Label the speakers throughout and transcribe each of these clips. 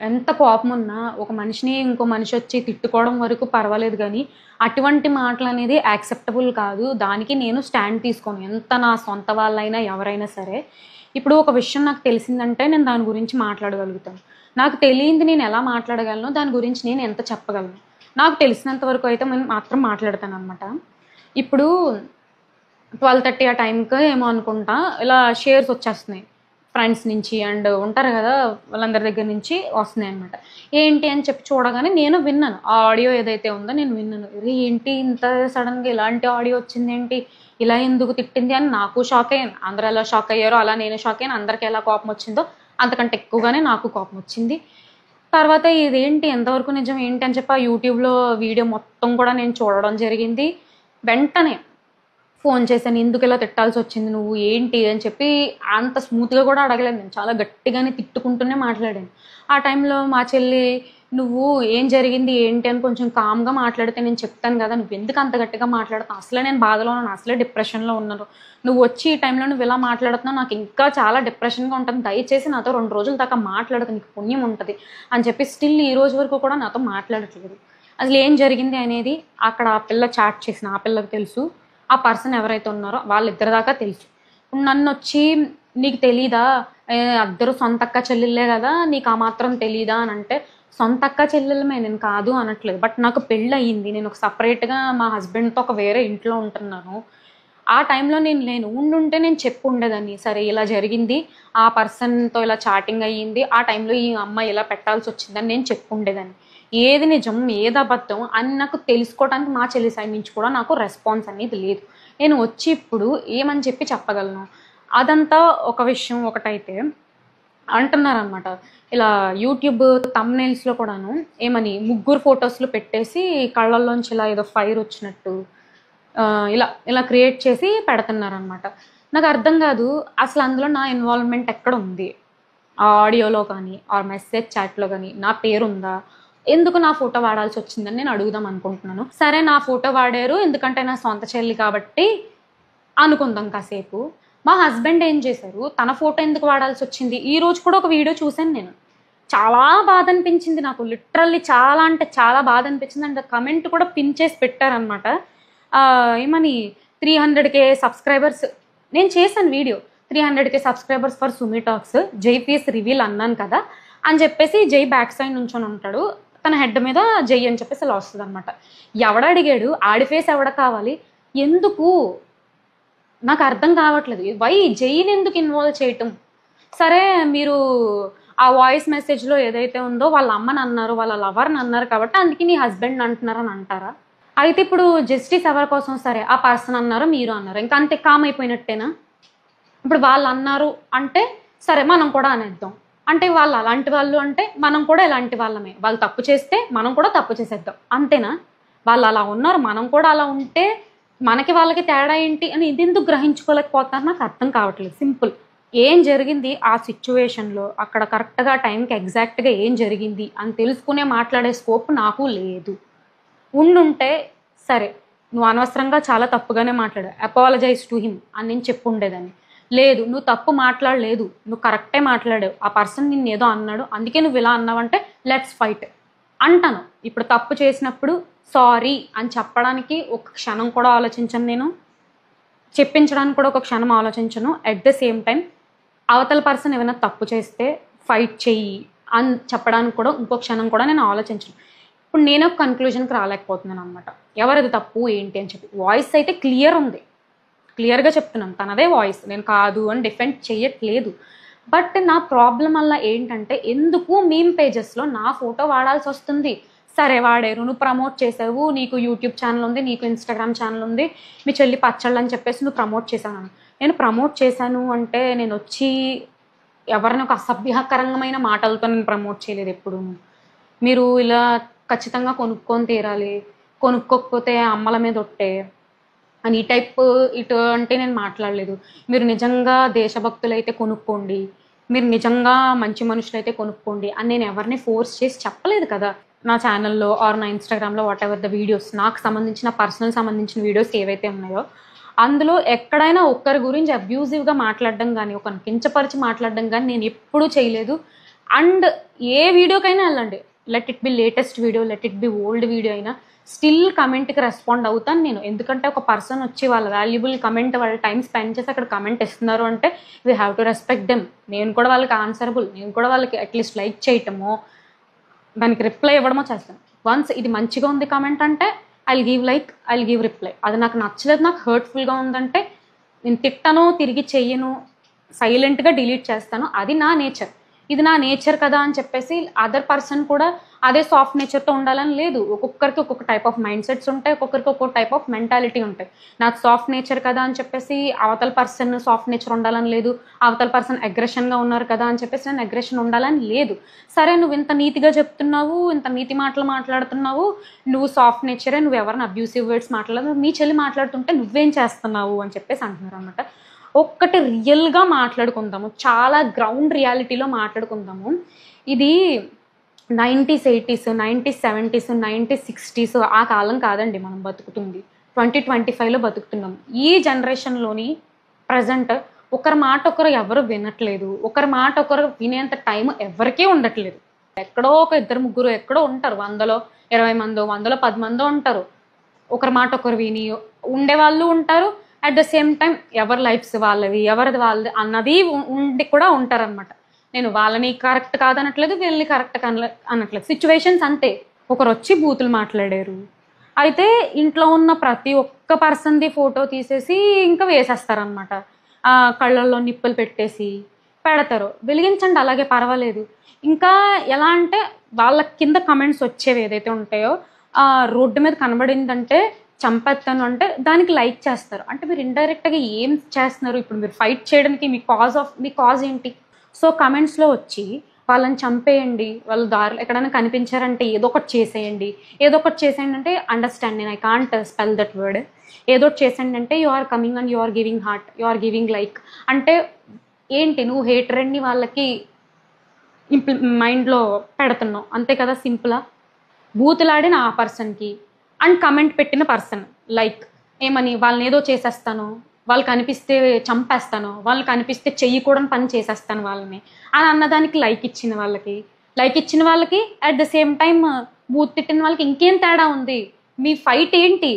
Speaker 1: ఎంత కోపమున్నా ఒక మనిషిని ఇంకో మనిషి వచ్చి తిట్టుకోవడం వరకు పర్వాలేదు గానీ, అటువంటి మాటలనేది యాక్సెప్టబుల్ కాదు. దానికి నేను స్టాండ్ తీసుకోను. ఎంత నా సొంత వాళ్ళైనా, ఎవరైనా సరే. ఇప్పుడు ఒక విషయం నాకు తెలిసిందంటే నేను దాని గురించి మాట్లాడగలుగుతాను. నాకు తెలియంది నేను ఎలా మాట్లాడగలను, దాని గురించి నేను ఎంత చెప్పగలను. నాకు తెలిసినంత వరకు అయితే నేను మాత్రం మాట్లాడతాననమాట. ఇప్పుడు 12:30 ఆ టైంకి ఏమో అనుకుంటా ఇలా షేర్స్ వచ్చేస్తున్నాయి. ఫ్రెండ్స్ నుంచి అండ్ ఉంటారు కదా! వాళ్ళందరి దగ్గర నుంచి వస్తున్నాయనమాట. ఏంటి అని చెప్పి చూడగానే నేను విన్నాను. ఆ ఆడియో ఏదైతే ఉందో నేను విన్నాను. అరే! ఏంటి ఇంత సడెన్‌గా ఇలాంటి ఆడియో వచ్చిందేంటి? ఇలా ఎందుకు తిట్టింది అని నాకు షాక్ అయ్యాను. అందరూ ఎలా షాక్ అయ్యారో అలా నేను షాక్ అయ్యాను. అందరికి ఎలా కోపం వచ్చిందో అంతకంటే ఎక్కువగానే నాకు కోపం వచ్చింది. తర్వాత ఇదేంటి ఎంతవరకు నిజం ఏంటి అని చెప్పి ఆ యూట్యూబ్‌లో వీడియో మొత్తం కూడా నేను చూడడం జరిగింది. వెంటనే ఫోన్ చేశాను. ఎందుకిలా తిట్టాల్సొచ్చింది నువ్వు? ఏంటి? అని చెప్పి అంత స్మూత్‌గా కూడా అడగలేదు నేను. చాలా గట్టిగానే తిట్టుకుంటూనే మాట్లాడాను. ఆ టైంలో మా చెల్లి, "నువ్వు ఏం జరిగింది? ఏంటి?" అని కొంచెం కామ్‌గా మాట్లాడితే నేను చెప్తాను గదా! నువ్వెందుకు అంత గట్టిగా మాట్లాడుతున్నావు? అసలే నేను బాధలో ఉన్నాను. అసలే డిప్రెషన్‌లో ఉన్నాను. నువ్వొచ్చి ఈ టైంలో నువ్విలా మాట్లాడుతున్నావు. నాకు ఇంకా చాలా డిప్రెషన్‌గా ఉంటుంది. దయచేసి నాతో 2 రోజుల దాకా మాట్లాడకు. నీకు పుణ్యం ఉంటది. అని చెప్పి స్టిల్ ఈ రోజు వరకు కూడా నాతో మాట్లాడట్లేదు. అసలేం జరిగింది అనేది అక్కడ ఆ పిల్ల చాట్ చేసిన ఆ పిల్లకి తెలుసు. ఆ పర్సన్ ఎవరైతే ఉన్నారో వాళ్ళిద్దరి దాకా తెలుసు. నన్నొచ్చి "నీకు తెలీదా? అద్దరు సొంతక్క చెల్లెళ్ళే గదా! నీకు ఆ మాత్రం తెలీదా?" అనంటే, సొంతక్క చెల్లెళ్ళమే నేను కాదు అనట్లేదు. బట్ నాకు పెళ్ళయింది. నేను ఒక సెపరేట్‌గా మా హస్బెండ్‌తో ఒక వేరే ఇంట్లో ఉంటున్నాను. ఆ టైంలో నేను లేను. ఉండుంటే నేను చెప్పుండేదాన్ని. సరే ఇలా జరిగింది. ఆ పర్సన్‌తో ఇలా చాటింగ్ అయ్యింది. ఆ టైంలో ఈ అమ్మాయి ఇలా పెట్టాల్సొచ్చిందని నేను చెప్పుండేదాన్ని. ఏది నిజం, ఏది అబద్ధం అని నాకు తెలుసుకోవడానికి మా చెల్లి సైడ్ నుంచి కూడా నాకు రెస్పాన్స్ అనేది లేదు. నేను వచ్చి ఇప్పుడు ఏమని చెప్పి చెప్పగలను? అదంతా ఒక విషయం ఒకటైతే అంటున్నారనమాట. ఇలా యూట్యూబ్ థంబ్‌నెయిల్స్‌లో కూడాను ఏమని ముగ్గురు ఫోటోస్‌లు పెట్టేసి కళ్ళల్లోంచి ఇలా ఏదో ఫైర్ వచ్చినట్టు ఇలా ఇలా క్రియేట్ చేసి పెడుతున్నారనమాట. నాకర్థం గాదు. అసలు అందులో నా ఇన్వాల్వ్‌మెంట్ ఎక్కడుంది? ఆ ఆడియోలో కానీ, ఆర్ మెసేజ్ చాట్‌లో గానీ నా పేరుందా? ఎందుకు నా ఫోటో వాడాల్సొచ్చిందని నేను అడుగుదాం అనుకుంటున్నాను. సరే నా ఫోటో వాడారు ఎందుకంటే నా సొంత చెల్లి కాబట్టి అనుకుందాం కాసేపు. మా హస్బెండ్ ఏం చేశారు, తన ఫోటో ఎందుకు వాడాల్సొచ్చింది? ఈరోజు కూడా ఒక వీడియో చూసాను నేను. చాలా బాధనిపించింది నాకు. లిటరల్లీ చాలా అంటే చాలా బాధనిపించింది. అండ్ కమెంట్ కూడా పిన్ చేసి పెట్టారనమాట. ఏమని 300,000 సబ్స్క్రైబర్స్ నేను చేశాను video. 300,000 subscribers for Sumi talks. జై ఫేస్ రివీల్ అన్నాను కదా! అని చెప్పేసి జై బ్యాక్ సైడ్ నుంచొని ఉంటాడు. తన హెడ్ మీద జై అని చెప్పేసి ఇలా వస్తదనమాట. ఎవడడిగాడు? ఆడి ఫేస్ ఎవడ కావాలి? ఎందుకు? నాకర్థం కావట్లేదు. వై జైనెందుకు ఇన్వాల్వ్ చేయటం? సరే మీరు ఆ వాయిస్ మెసేజ్‌లో ఏదైతే ఉందో వాళ్ళ అమ్మనన్నారు, వాళ్ళ లవర్‌నన్నారు కాబట్టి అందుకే నీ హస్బెండ్‌ని అంటున్నారని అంటారా? అయితే ఇప్పుడు జస్టిస్ ఎవరి కోసం? సరే ఆ పర్సన్ అన్నారు, మీరు అన్నారు. ఇంక అంతే కామ్ అయిపోయినట్టేనా? ఇప్పుడు వాళ్ళన్నారు అంటే సరే మనం కూడా అనేద్దాం. అంటే వాళ్ళు అలాంటి వాళ్ళు అంటే మనం కూడా ఇలాంటి వాళ్ళమే. వాళ్ళు తప్పు చేస్తే మనం కూడా తప్పు చేసేద్దాం. అంతేనా? వాళ్ళు అలా ఉన్నారు. మనం కూడా అలా ఉంటే మనకి వాళ్ళకి తేడా ఏంటి అని ఇదెందుకు గ్రహించుకోలేకపోతున్నారు నాకు అర్థం కావట్లేదు. సింపుల్. ఏం జరిగింది ఆ సిట్యుయేషన్‌లో అక్కడ కరెక్ట్‌గా టైంకి ఎగ్జాక్ట్‌గా ఏం జరిగింది అని తెలుసుకునే మాట్లాడే స్కోప్ నాకు లేదు. ఉండుంటే సరే నువ్వు అనవసరంగా చాలా తప్పుగానే మాట్లాడావు. అపాలజైజ్ టు హిమ్ అని నేను చెప్పుండేదాన్ని. లేదు నువ్వు తప్పు మాట్లాడలేదు. నువ్వు కరెక్టే మాట్లాడావు. ఆ పర్సన్ నిన్నేదో అన్నాడు. అందుకే నువ్వు ఇలా అన్నావంటే లెట్స్ ఫైట్ అంటాను. ఇప్పుడు తప్పు చేసినప్పుడు సారీ అని చెప్పడానికి ఒక క్షణం కూడా ఆలోచించను నేను. చెప్పించడానికి కూడా ఒక క్షణం ఆలోచించను. అట్ ద సేమ్ టైమ్ అవతల పర్సన్ ఏమైనా తప్పు చేస్తే ఫైట్ చెయ్యి అని చెప్పడానికి కూడా ఇంకో క్షణం కూడా నేను ఆలోచించను. ఇప్పుడు నేను ఒక కన్క్లూజన్‌కి రాలేకపోతున్నాననమాట. ఎవరిది తప్పు ఏంటి అని చెప్పి. వాయిస్ అయితే క్లియర్ ఉంది. క్లియర్‌గా చెప్తున్నాను. తనదే వాయిస్. నేను కాదు అని డిఫెండ్ చెయ్యట్లేదు. బట్ నా ప్రాబ్లమ్ వల్ల ఏంటంటే ఎందుకు మీమ్ పేజెస్‌లో నా ఫోటో వాడాల్సొస్తుంది. సరే వాడారు. నువ్వు ప్రమోట్ చేసావు. నీకు యూట్యూబ్ ఛానెల్ ఉంది. నీకు ఇన్‌స్టాగ్రామ్ ఛానెల్ ఉంది. మీ చెల్లి పచ్చళ్ళని చెప్పేసి నువ్వు ప్రమోట్ చేశావు. నేను ప్రమోట్ చేశాను అంటే నేనొచ్చి ఎవరిని ఒక అసభ్యకరంగమైన మాటలతో నేను ప్రమోట్ చేయలేదు ఎప్పుడూను. మీరు ఇలా ఖచ్చితంగా కొనుక్కొని తీరాలి. కొనుక్కోకపోతే అమ్మల మీద ఒట్టే అని ఈ టైప్ ఇటువంటి నేను మాట్లాడలేదు. మీరు నిజంగా దేశభక్తులైతే కొనుక్కోండి. మీరు నిజంగా మంచి మనుషులైతే కొనుక్కోండి అని నేను ఎవరిని ఫోర్స్ చేసి చెప్పలేదు కదా! నా ఛానెల్‌లో ఆర్ నా ఇన్‌స్టాగ్రామ్‌లో వాటెవర్ ద వీడియోస్ నాకు సంబంధించిన పర్సనల్ సంబంధించిన వీడియోస్ ఏవైతే ఉన్నాయో, అందులో ఎక్కడైనా ఒక్కరి గురించి అబ్యూజివ్‌గా మాట్లాడడం గానీ, ఒకరిని కించపరిచి మాట్లాడడం గానీ నేను ఎప్పుడూ చేయలేదు. అండ్ ఏ వీడియోకైనా వెళ్ళండి, let it be latest video, let it be old video అయినా స్టిల్ కమెంట్కి రెస్పాండ్ అవుతాను నేను. ఎందుకంటే ఒక పర్సన్ వచ్చి వాళ్ళ వాల్యుబుల్ కమెంట్, వాళ్ళ టైం స్పెండ్ చేసి అక్కడ కమెంట్ ఇస్తున్నారు అంటే we have to respect them. నేను కూడా వాళ్ళకి ఆన్సరబుల్, నేను కూడా వాళ్ళకి అట్లీస్ట్ లైక్ చేయటమో దానికి రిప్లై ఇవ్వడమో చేస్తాను. వన్స్ ఇది మంచిగా ఉంది కమెంట్ అంటే I'll give like, I'll give reply. అది నాకు నచ్చలేదు, నాకు హర్ట్ఫుల్గా ఉందంటే నేను తిట్టను, తిరిగి చెయ్యను, సైలెంట్గా డిలీట్ చేస్తాను. అది నా నేచర్. ఇది నా నేచర్ కదా అని చెప్పేసి అదర్ పర్సన్ కూడా అదే సాఫ్ట్ నేచర్తో ఉండాలని లేదు. ఒక్కొక్కరికి ఒక్కొక్క టైప్ ఆఫ్ మైండ్ సెట్స్ ఉంటాయి, ఒక్కొక్కరికి ఒక్కొక్క టైప్ ఆఫ్ మెంటాలిటీ ఉంటాయి. నాకు సాఫ్ట్ నేచర్ కదా అని చెప్పేసి అవతల పర్సన్ సాఫ్ట్ నేచర్ ఉండాలని లేదు, అవతల పర్సన్ అగ్రెషన్గా ఉన్నారు కదా అని చెప్పేసి నేను అగ్రెషన్ ఉండాలని లేదు. సరే నువ్వు ఇంత నీతిగా చెప్తున్నావు, ఇంత నీతి మాటలు మాట్లాడుతున్నావు, నువ్వు సాఫ్ట్ నేచరే, నువ్వు ఎవరిని అబ్యూసివ్ వర్డ్స్ మాట్లాడదు, మీ చెల్లి మాట్లాడుతుంటే నువ్వేం చేస్తున్నావు అని చెప్పేసి అంటున్నారు అనమాట. ఒక్కటి రియల్గా మాట్లాడుకుందాము, చాలా గ్రౌండ్ రియాలిటీలో మాట్లాడుకుందాము. ఇది 90s 80s 90s 70s 90s 60s ఆ కాలం కాదండి మనం బతుకుతుంది. 2025లో బతుకుతున్నాం. ఈ జనరేషన్లోని ప్రజెంట్ ఒకరి మాట ఒకరు ఎవరు వినట్లేదు, ఒకరి మాట ఒకరు వినేంత టైం ఎవరికీ ఉండట్లేదు. ఎక్కడో ఒక ఇద్దరు ముగ్గురు ఎక్కడో ఉంటారు, 100లో 20 మందో 100లో 10 మందో ఉంటారు ఒకరి మాట ఒకరు విని ఉండేవాళ్ళు ఉంటారు. అట్ ద సేమ్ టైం ఎవరి లైఫ్స్ వాళ్ళవి, ఎవరిది వాళ్ళది అన్నది ఉండి కూడా ఉంటారనమాట. నేను వాళ్ళని కరెక్ట్ కాదనట్లేదు, వీళ్ళని కరెక్ట్ అనట్లేదు, సిచ్యువేషన్స్ అంతే. ఒకరు వచ్చి బూతులు మాట్లాడారు, అయితే ఇంట్లో ఉన్న ప్రతి ఒక్క పర్సన్ది ఫోటో తీసేసి ఇంకా వేసేస్తారనమాట. కళ్ళల్లో నిప్పులు పెట్టేసి పెడతారు. వెలిగించండి, అలాగే పర్వాలేదు. ఇంకా ఎలా అంటే వాళ్ళ కింద కమెంట్స్ వచ్చేవి ఏదైతే ఉంటాయో, రోడ్డు మీద కనబడిందంటే చంపేస్తాను అంటే దానికి లైక్ చేస్తారు. అంటే మీరు ఇండైరెక్ట్గా ఏం చేస్తున్నారు? ఇప్పుడు మీరు ఫైట్ చేయడానికి మీ కాజ్ ఏంటి? సో కమెంట్స్లో వచ్చి వాళ్ళని చంపేయండి, వాళ్ళు దారిలో ఎక్కడైనా కనిపించారంటే ఏదో ఒకటి చేసేయండి, ఏదో ఒకటి చేసేయండి అంటే అండర్స్టాండ్, నేను I can't spell that word. ఏదో ఒకటి చేసేయండి అంటే you are coming and you are giving heart, you are giving like. అంటే ఏంటి, నువ్వు హేటరెడ్ని వాళ్ళకి మైండ్లో పెడుతున్నావు అంతే కదా, సింపుల్గా. బూతులాడిన ఆ పర్సన్కి అండ్ కమెంట్ పెట్టిన పర్సన్ లైక్ ఏమని, వాళ్ళని ఏదో చేసేస్తాను, వాళ్ళు కనిపిస్తే చంపేస్తాను, వాళ్ళు కనిపిస్తే చెయ్యకూడని పని చేసేస్తాను వాళ్ళని అని అన్నదానికి లైక్ ఇచ్చిన వాళ్ళకి at the same time booth తిట్టిన వాళ్ళకి ఇంకేం తేడా ఉంది? మీ ఫైట్ ఏంటి?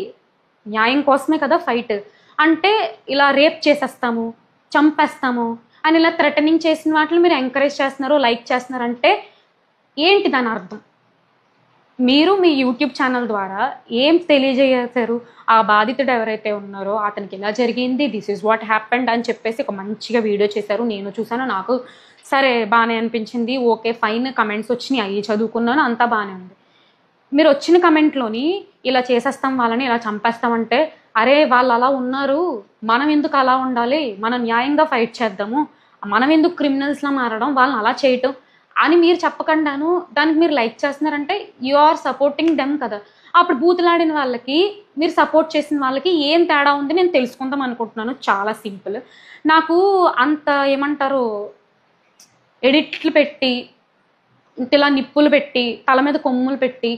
Speaker 1: న్యాయం కోసమే కదా ఫైట్. అంటే ఇలా రేప్ చేసేస్తాము, చంపేస్తాము అని ఇలా థ్రెటనింగ్ చేసిన వాటిని మీరు ఎంకరేజ్ చేస్తున్నారు, లైక్ చేస్తున్నారు అంటే ఏంటి దాని అర్థం? మీరు మీ యూట్యూబ్ ఛానల్ ద్వారా ఏం తెలియజేశారు? ఆ బాధితుడు ఎవరైతే ఉన్నారో అతనికి ఇలా జరిగింది, దిస్ ఈజ్ వాట్ హ్యాపెండ్ అని చెప్పేసి ఒక మంచిగా వీడియో చేశారు. నేను చూసాను, నాకు సరే బాగానే అనిపించింది, ఓకే ఫైన్. కమెంట్స్ వచ్చినాయి, అవి చదువుకున్నాను, అంతా బాగానే ఉంది. మీరు వచ్చిన కమెంట్లోని ఇలా చేసేస్తాం వాళ్ళని, ఇలా చంపేస్తామంటే అరే వాళ్ళు అలా ఉన్నారు, మనం ఎందుకు అలా ఉండాలి, మనం న్యాయంగా ఫైట్ చేద్దాము, మనం ఎందుకు క్రిమినల్స్లా మారడం, వాళ్ళని అలా చేయటం అని మీరు చెప్పకుండాను దానికి మీరు లైక్ చేస్తున్నారంటే యు ఆర్ సపోర్టింగ్ దెమ్ కదా. అప్పుడు బూతులాడిన వాళ్ళకి మీరు సపోర్ట్ చేసిన వాళ్ళకి ఏం తేడా ఉంది నేను తెలుసుకుందాం అనుకుంటున్నాను. చాలా సింపుల్. నాకు అంత ఏమంటారు, ఎడిట్లు పెట్టి ఇలా నిప్పులు పెట్టి తల మీద కొమ్ములు పెట్టి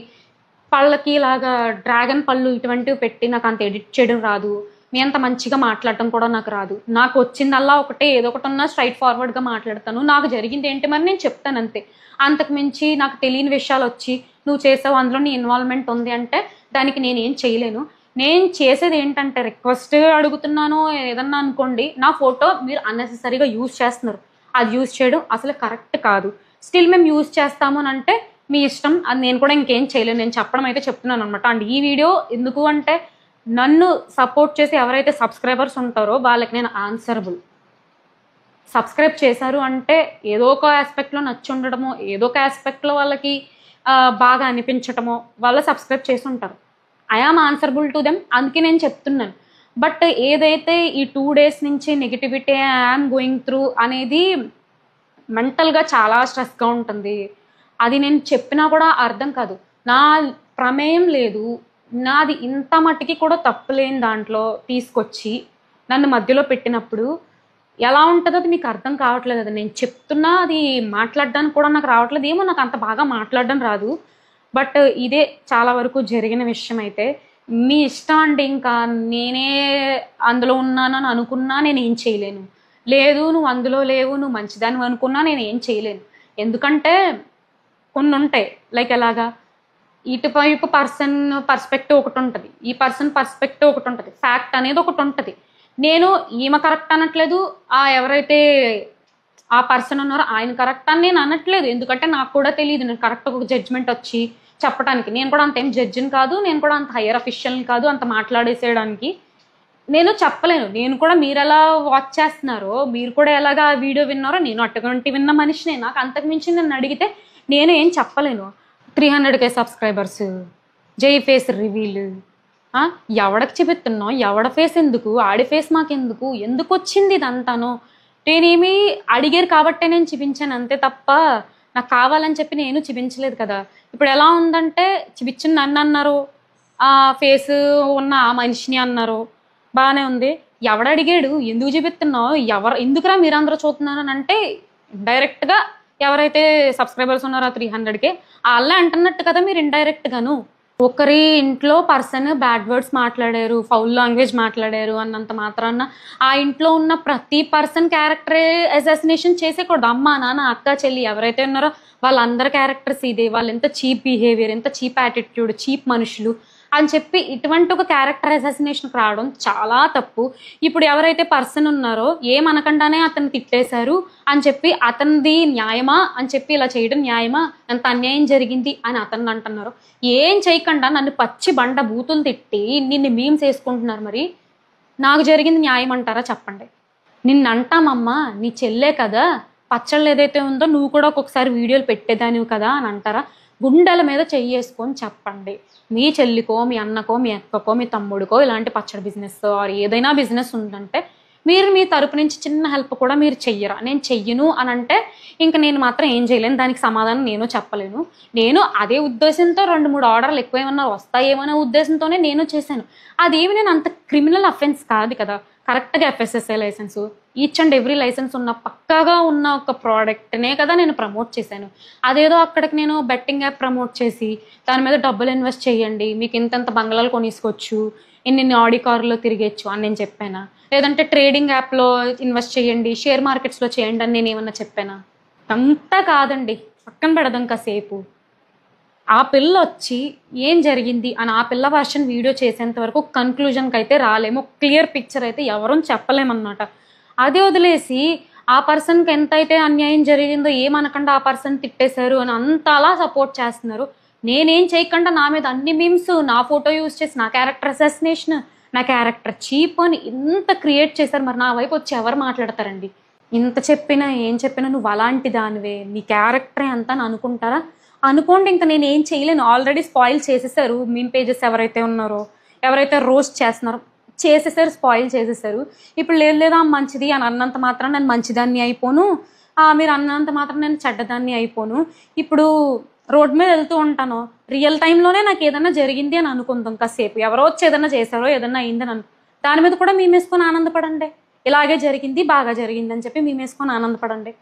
Speaker 1: పళ్ళకి ఇలాగా డ్రాగన్ పళ్ళు ఇటువంటివి పెట్టి నాకు అంత ఎడిట్ చేయడం రాదు. మీ అంత మంచిగా మాట్లాడటం కూడా నాకు రాదు. నాకు వచ్చిందల్లా ఒకటే, ఏదో ఒకటి ఉన్నా స్ట్రైట్ ఫార్వర్డ్గా మాట్లాడతాను. నాకు జరిగింది ఏంటి మరి నేను చెప్తాను అంతే. అంతకు మించి నాకు తెలియని విషయాలు వచ్చి నువ్వు చేసావు, అందులో నీ ఇన్వాల్వ్మెంట్ ఉంది అంటే దానికి నేనేం చేయలేను. నేను చేసేది ఏంటంటే రిక్వెస్ట్ అడుగుతున్నాను. ఏదన్నా అనుకోండి, నా ఫోటో మీరు అన్నెసెసరీగా యూజ్ చేస్తున్నారు, అది యూజ్ చేయడం అసలు కరెక్ట్ కాదు. స్టిల్ మేము యూజ్ చేస్తాము అని అంటే మీ ఇష్టం, అది నేను కూడా ఇంకేం చేయలేను. నేను చెప్పడం అయితే చెప్తున్నాను అనమాట. అండ్ ఈ వీడియో ఎందుకు అంటే నన్ను సపోర్ట్ చేసి ఎవరైతే సబ్స్క్రైబర్స్ ఉంటారో వాళ్ళకి నేను ఆన్సరబుల్. సబ్స్క్రైబ్ చేశారు అంటే ఏదో ఒక ఆస్పెక్ట్లో నచ్చి ఉండడమో, ఏదో ఒక ఆస్పెక్ట్లో వాళ్ళకి బాగా అనిపించటమో వాళ్ళ సబ్స్క్రైబ్ చేసి ఉంటారు. I am answerable to them, అందుకే నేను చెప్తున్నాను. బట్ ఏదైతే ఈ 2 days నుంచి నెగిటివిటీ ఐఎమ్ గోయింగ్ త్రూ అనేది మెంటల్గా చాలా స్ట్రెస్గా ఉంటుంది. అది నేను చెప్పినా కూడా అర్థం కాదు. నా ప్రమేయం లేదు, నాది ఇంత మట్టికి కూడా తప్పులేని దాంట్లో తీసుకొచ్చి నన్ను మధ్యలో పెట్టినప్పుడు ఎలా ఉంటుందో అది మీకు అర్థం కావట్లేదు. అది నేను చెప్తున్నా, అది మాట్లాడడానికి కూడా నాకు రావట్లేదు. ఏమో నాకు అంత బాగా మాట్లాడడం రాదు. బట్ ఇదే చాలా వరకు జరిగిన విషయం. అయితే మీ ఇష్టం అండి, ఇంకా నేనే అందులో ఉన్నానని అనుకున్నా నేను ఏం చేయలేను. లేదు నువ్వు అందులో లేవు, నువ్వు మంచిదాన్ని అనుకున్నా నేను ఏం చేయలేను. ఎందుకంటే కొన్ని ఉంటాయి, లైక్ ఎలాగా, ఇటువైపు పర్స్పెక్టివ్ ఒకటి ఉంటుంది, ఈ పర్సన్ పర్స్పెక్టివ్ ఒకటి ఉంటుంది, ఫ్యాక్ట్ అనేది ఒకటి ఉంటుంది. నేను ఈమె కరెక్ట్ అనట్లేదు, ఎవరైతే ఆ పర్సన్ ఉన్నారో ఆయన కరెక్ట్ అని నేను అనట్లేదు. ఎందుకంటే నాకు కూడా తెలియదు, నేను కరెక్ట్ ఒక జడ్జ్మెంట్ వచ్చి చెప్పడానికి. నేను కూడా అంత ఏం జడ్జిని కాదు, నేను కూడా అంత హైయర్ అఫీషియల్ని కాదు, అంత మాట్లాడేసేయడానికి నేను చెప్పలేను. నేను కూడా మీరు ఎలా వాచ్ చేస్తున్నారో, మీరు కూడా ఎలాగా వీడియో విన్నారో, నేను అటువంటి విన్న మనిషినే. నాకు అంతకుమించి నన్ను అడిగితే నేను ఏం చెప్పలేను. 300K సబ్స్క్రైబర్స్, జై ఫేస్ రివీల్, ఎవడకి చూపిస్తున్నావు, ఎవడ ఫేస్ ఎందుకు, ఆడి ఫేస్ మాకెందుకు, ఎందుకు వచ్చింది ఇదంతాను? నేనేమి అడిగారు కాబట్టే నేను చూపించాను అంతే తప్ప నాకు కావాలని చెప్పి నేను చూపించలేదు కదా. ఇప్పుడు ఎలా ఉందంటే, చూపించింది నన్ను అన్నారు, ఆ ఫేస్ ఉన్న ఆ మనిషిని అన్నారు, బాగానే ఉంది. ఎవడడిగాడు ఎందుకు చూపిస్తున్నావు, ఎందుకురా మీరందరూ చూస్తున్నారు అని అంటే, డైరెక్ట్గా ఎవరైతే సబ్స్క్రైబర్స్ ఉన్నారో 300K వాళ్ళే అంటున్నట్టు కదా మీరు ఇండైరెక్ట్గాను. ఒకరి ఇంట్లో పర్సన్ బ్యాడ్ వర్డ్స్ మాట్లాడారు, ఫౌల్ లాంగ్వేజ్ మాట్లాడారు అన్నంత మాత్రాన ఆ ఇంట్లో ఉన్న ప్రతి పర్సన్ క్యారెక్టర్ అసాసినేషన్ చేసేకూడదు. అమ్మ నాన్న అక్క చెల్లి ఎవరైతే ఉన్నారో వాళ్ళందరి క్యారెక్టర్స్ ఇదే, వాళ్ళు ఎంత చీప్ బిహేవియర్, ఎంత చీప్ యాటిట్యూడ్, చీప్ మనుషులు అని చెప్పి ఇటువంటి ఒక క్యారెక్టర్ అసాసినేషన్కి రావడం చాలా తప్పు. ఇప్పుడు ఎవరైతే పర్సన్ ఉన్నారో ఏమనకుండానే అతను తిట్టేశారు అని చెప్పి అతనిది న్యాయమా అని చెప్పి ఇలా చేయడం న్యాయమా, ఎంత అన్యాయం జరిగింది అని అతన్ని అంటున్నారు. ఏం చేయకుండా నన్ను పచ్చి బండ బూతులు తిట్టి నిన్ను మీమ్స్ వేసుకుంటున్నారు. మరి నాకు జరిగింది న్యాయం అంటారా చెప్పండి? నిన్ను అంటామమ్మా, నీ చెల్లే కదా, పచ్చళ్ళు ఏదైతే ఉందో నువ్వు కూడా ఒక్కొక్కసారి వీడియోలు పెట్టేదానివి కదా అని అంటారా? గుండెల మీద చెయ్యేసుకొని చెప్పండి, మీ చెల్లికో, మీ అన్నకో, మీ అక్కకో, మీ తమ్ముడికో ఇలాంటి పచ్చడి బిజినెస్ ఆర్ ఏదైనా బిజినెస్ ఉందంటే మీరు మీ తరపు నుంచి చిన్న హెల్ప్ కూడా మీరు చెయ్యరా? నేను చెయ్యను అని అంటే ఇంకా నేను మాత్రం ఏం చేయలేను, దానికి సమాధానం నేను చెప్పలేను. నేను అదే ఉద్దేశంతో 2-3 ఆర్డర్లు ఎక్కువ ఏమన్నా వస్తాయేమనే ఉద్దేశంతోనే నేను చేశాను. అదేమి నేను అంత క్రిమినల్ అఫెన్స్ కాదు కదా. కరెక్ట్గా FSSAI licence, each and every licence ఉన్న పక్కాగా ఉన్న ఒక ప్రోడక్ట్నే కదా నేను ప్రమోట్ చేశాను. అదేదో అక్కడికి నేను బెట్టింగ్ యాప్ ప్రమోట్ చేసి దాని మీద డబ్బులు ఇన్వెస్ట్ చేయండి, మీకు ఇంతంత బంగ్లాలు కొనేసుకోవచ్చు, ఇన్ని ఆడి కారులో తిరిగేచ్చు అని నేను చెప్పానా? లేదంటే ట్రేడింగ్ యాప్లో ఇన్వెస్ట్ చేయండి, షేర్ మార్కెట్స్లో చేయండి అని నేను ఏమన్నా చెప్పానా? అంతా కాదండి, పక్కన పెడదాం కాసేపు. ఆ పిల్ల వచ్చి ఏం జరిగింది అని ఆ పిల్ల వర్షన్ వీడియో చేసేంత వరకు కన్క్లూజన్కి అయితే రాలేము, క్లియర్ పిక్చర్ అయితే ఎవరూ చెప్పలేమన్నమాట. అదే వదిలేసి ఆ పర్సన్కి ఎంతైతే అన్యాయం జరిగిందో ఏమనకుండా ఆ పర్సన్ తిట్టేశారు అని అంతలా సపోర్ట్ చేస్తున్నారు. నేనేం చేయకుండా నా మీద అన్ని మీమ్స్, నా ఫోటో యూజ్ చేసి నా క్యారెక్టర్ అసాసినేషన్, నా క్యారెక్టర్ చీప్ అని ఇంత క్రియేట్ చేశారు. మరి నా వైపు వచ్చి ఎవరు మాట్లాడతారండి? ఇంత చెప్పినా ఏం చెప్పినా నువ్వు అలాంటి దానివే, నీ క్యారెక్టరే అంతా అని అనుకుంటారా? అనుకోండి, ఇంకా నేను ఏం చేయలేను. ఆల్రెడీ స్పాయిల్ చేసేసారు మీమ్ పేజెస్ ఎవరైతే ఉన్నారో, ఎవరైతే రోస్ట్ చేస్తున్నారో చేసేసారు, స్పాయిల్ చేసేసారు. ఇప్పుడు లేదా మంచిది అని అన్నంత మాత్రం నేను మంచిదాన్ని అయిపోను, మీరు అన్నంత మాత్రం నేను చెడ్డదాన్ని అయిపోను. ఇప్పుడు రోడ్ మీద వెళ్తూ ఉంటాను, రియల్ టైంలోనే నాకు ఏదైనా జరిగింది అని అనుకుందాం కాసేపు, ఎవరో వచ్చి ఏదైనా చేశారో ఏదైనా అయిందని దాని మీద కూడా మేమేసుకొని ఆనందపడండి. ఇలాగే జరిగింది, బాగా జరిగింది అని చెప్పి మేమేసుకొని ఆనందపడండి.